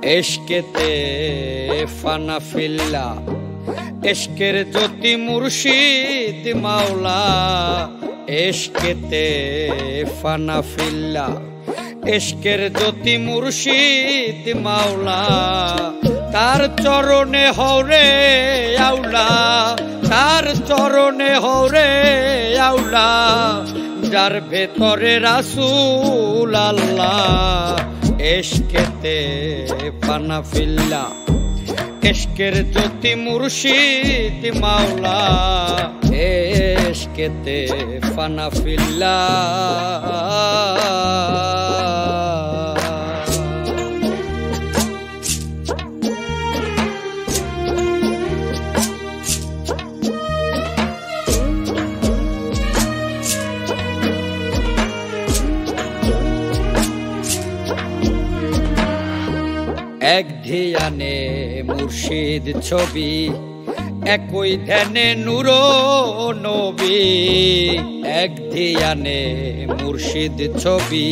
এশকেতে ফানা ফিল্লা এশকের জ্যোতি মুর্শিদ মাওলা এশকেতে ফানা ফিল্লা এশকের জ্যোতি মুর্শিদ মাওলা তার চরণে হরে আউলা তার চরণে হরে আউলা যার ভেতরে রাসূল আল্লাহ এশকেতে ফানা ফিল্লা এশকের জ্যোতি মুর্শিদ মাওলা এশকেতে ফানা ফিল্লা এক ধ্যানে মুর্শিদ ছবি একই ধ্যানে নূর নবী এক ধ্যানে মুর্শিদ ছবি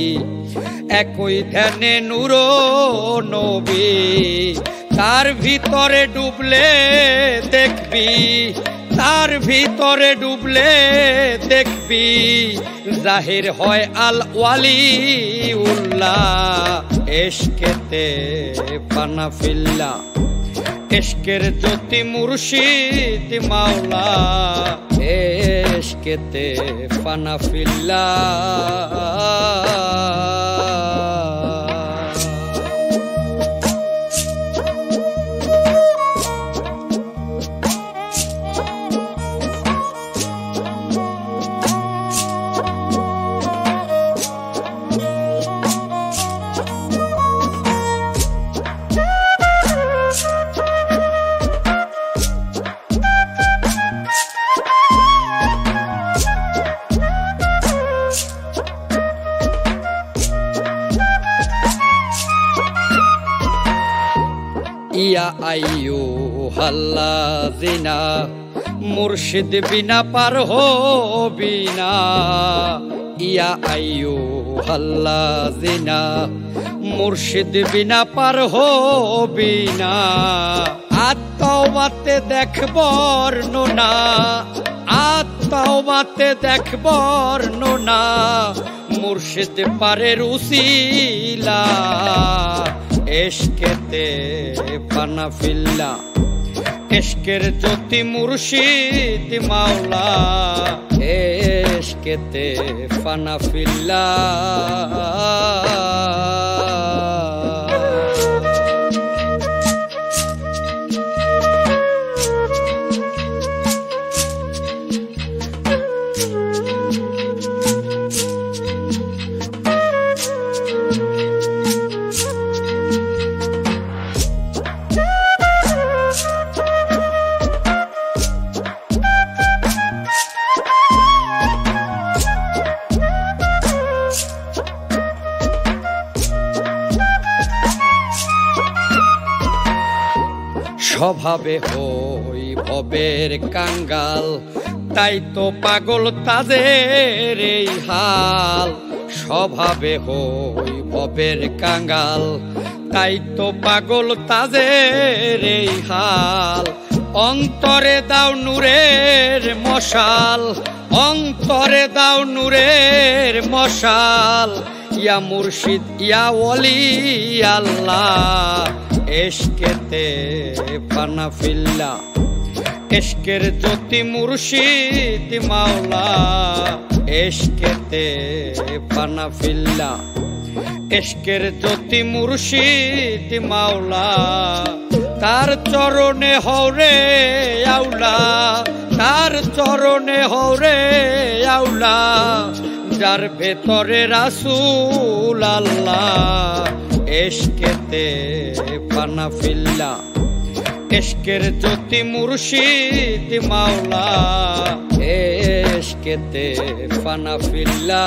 একই ধ্যানে নূর নবী তার ভিতরে ডুবলে দেখবি তার ভিতরে ডুবলে দেখবি জাহির হয় আল ওয়ালিউল্লাহ এশকেতে ফানা ফিল্লা এশকের জ্যোতি মুর্শিদ মাওলা এশকেতে ফানা ফিল্লা ইয়া আইয়ুহাল্লাযিনা মুর্শিদ বিনা পার হবিনা ইয়া আইয়ুহাল্লাযিনা মুর্শিদ বিনা পার হবিনা আত্মাওয়াতে দেখব বর্ণনা আত্মাওয়াতে দেখব বর্ণনা মুর্শিদ পারের উসিলা এশকেতে ফানা ফিল্লা এশকের জ্যোতি মুর্শিদ মাওলা এশকেতে ফানা ফিল্লা স্বভাবে হই ভবের কাঙ্গাল তাই তো পাগল তাদের এই হাল স্বভাবে হই ভবের কাঙ্গাল তাই তো পাগল তাদের এই হাল অন্তরে দাও নূরের মশাল অন্তরে দাও নূরের মশাল ইয়া মুর্শিদ ইয়া ওয়ালি আল্লাহ এশকেতে ফানা ফিল্লা এশকের জ্যোতি মুর্শিদ মাওলা এশকেতে ফানা ফিল্লা এশকের জ্যোতি মুর্শিদ মাওলা তার চরণে হরে আউলা তার চরণে হরে আউলা যার ভেতরে রাসূল আল্লাহ এশকেতে ফানা ফিল্লা এশকের জ্যোতি মুর্শিদ মাওলা এশকেতে ফানা ফিল্লা